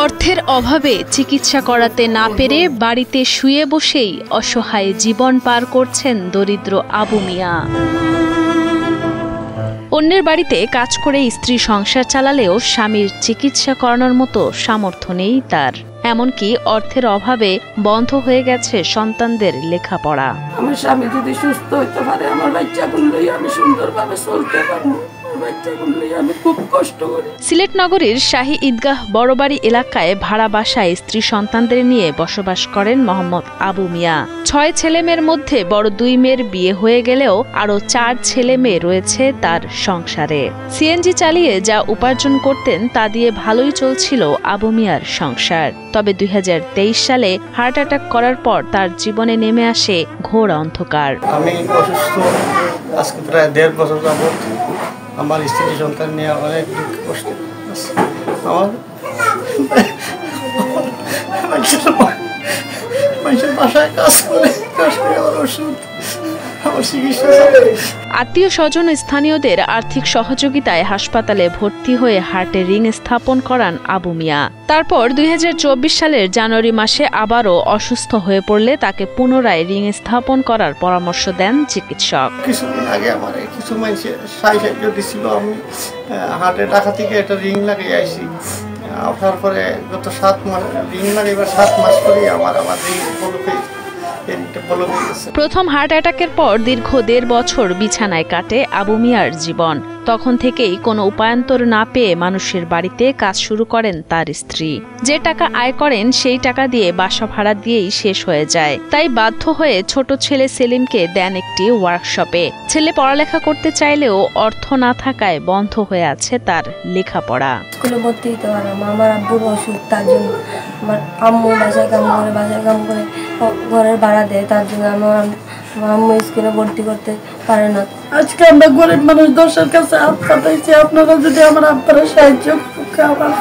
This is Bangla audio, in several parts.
অর্থের অভাবে চিকিৎসা করাতে না পেরে বাড়িতে শুয়ে বসেই অসহায় জীবন পার করছেন দরিদ্র আবু মিয়া। অন্যের বাড়িতে কাজ করে স্ত্রী সংসার চালালেও স্বামীর চিকিৎসা করানোর মতো সামর্থ্য নেই তার। এমনকি অর্থের অভাবে বন্ধ হয়ে গেছে সন্তানদের লেখাপড়া। আমার স্বামী যদি সুস্থ হইতে পারে, আমার বাচ্চাগুলোই আমি সুন্দরভাবে চলতে পারবো। সিলেট নগরীর শাহী ঈদগাহ বড়বাড়ি এলাকায় ভাড়া বাসায় স্ত্রী সন্তানদের নিয়ে বসবাস করেন মোহাম্মদ আবু মিয়া। 6 ছেলে মেয়ের মধ্যে বড় 2 মেয়ের বিয়ে হয়ে গেলেও আরো 4 ছেলে মেয়ে রয়েছে তার সংসারে। সিএনজি চালিয়ে যা উপার্জন করতেন তা দিয়ে ভালোই চলছিল আবু মিয়ার সংসার। তবে 2023 সালে হার্ট অ্যাটাক করার পর তার জীবনে নেমে আসে ঘোর অন্ধকার। আমি অসুস্থ আজকে প্রায় 1.5 বছর যাবত। আমার স্ত্রী সন্তান নিয়ে অনেক দুঃখ কষ্ট। আমার মানুষের বাসায় কাজ করে আমার ওষুধ, আমার চিকিৎসা। আত্মীয় স্বজন স্থানীয়দের আর্থিক সহযোগিতায় হাসপাতালে ভর্তি হয়ে হার্টে রিং স্থাপন করান আবু মিয়া। তারপর 2024 সালের জানুয়ারি মাসে আবারও অসুস্থ হয়ে পড়লে তাকে পুনরায় রিং স্থাপন করার পরামর্শ দেন চিকিৎসক। কিছুদিন আগে আমার কিছু মানুষের সাহায্য দিছিল, আমি হার্টে টাকা থেকে একটা রিং লাগিয়ে আইছি। তারপরে গত 7 মাস রিং লাগাইবার 7 মাস পরে আমার রিং প্রথম হার্ট অ্যাটাকের পর দীর্ঘ 1.5 বছর বিছানায় কাটে আবু মিয়ার জীবন। তখন থেকেই কোনো উপায়ান্তর না পেয়ে মানুষের বাড়িতে কাজ শুরু করেন তার স্ত্রী। যে টাকা আয় করেন সেই টাকা দিয়ে বাসা ভাড়া দিয়েই শেষ হয়ে যায়। তাই বাধ্য হয়ে ছোট ছেলে সেলিমকে দেন একটি ওয়ার্কশপে। ছেলে পড়ালেখা করতে চাইলেও অর্থ না থাকায় বন্ধ হয়ে আছে তার লেখাপড়া। স্কুলে ভর্তি হতে পারলাম, আমার আব্বুর অসুখ, তার জন্য আমার আম্মু বাসায় কাম করে ঘরের ভাড়া দেয়, তার জন্য আমার আম্মু স্কুলে ভর্তি করতে পারে না। আজকে আমরা গরিব মানুষ 10-এর কাছে হাত পাতাইছি, আপনারা যদি আমার আব্বারা সাহায্য করেন,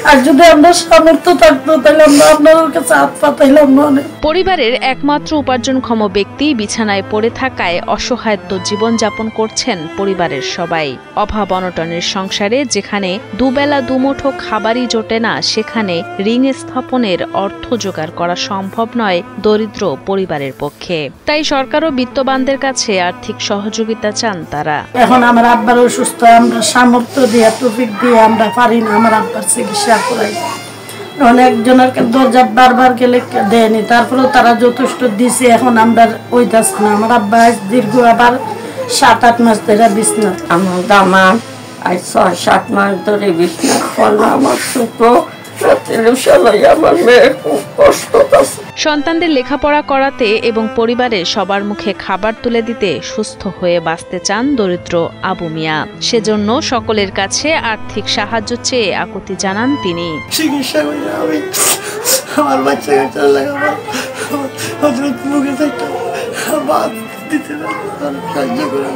আর যদি আমরা সামর্থ্য থাকতো তাহলে আমরা আপনাদের কাছে হাত পাতাইলাম না। পরিবারের একমাত্র উপার্জনক্ষম ব্যক্তি বিছানায় পড়ে থাকায় অসহায়ত্ব জীবনযাপন করছেন পরিবারের সবাই। অভাব অনটনের সংসারে যেখানে দুবেলা দুমুঠো খাবারই জোটে না, সেখানে রিং স্থাপনের অর্থ জোগাড় করা সম্ভব নয় দরিদ্র পরিবারের পক্ষে। তাই সরকার ও বিত্তবানদের কাছে আর্থিক সহযোগিতা চান তারা। এখন আমার আব্বার অসুস্থ, আমরা সামর্থ্য দিয়ে তৌফিক দিয়ে আমরা পারি না আমার আব্বার চিকিৎসা করাই। অনেকজনের দরজা বারবার গেলে দেয়নি, তারপরেও তারা যথেষ্ট দিছে। এখন আমরা ওই দাস না, আমার আব্বা দীর্ঘ আবার 7-8 মাস ধরে বিছনা, আমার দামার আজ 6-7 মাস ধরে বিছনা করলাম। আমার ছোট সন্তানদের লেখাপড়া করাতে এবং পরিবারের সবার মুখে খাবার তুলে দিতে সুস্থ হয়ে বাঁচতে চান দরিদ্র আবু মিয়া। সেজন্য সকলের কাছে আর্থিক সাহায্য চেয়ে আকুতি জানান তিনি। চিকিৎসা করে আমি আমার বাচ্চা মুখে সাহায্য করে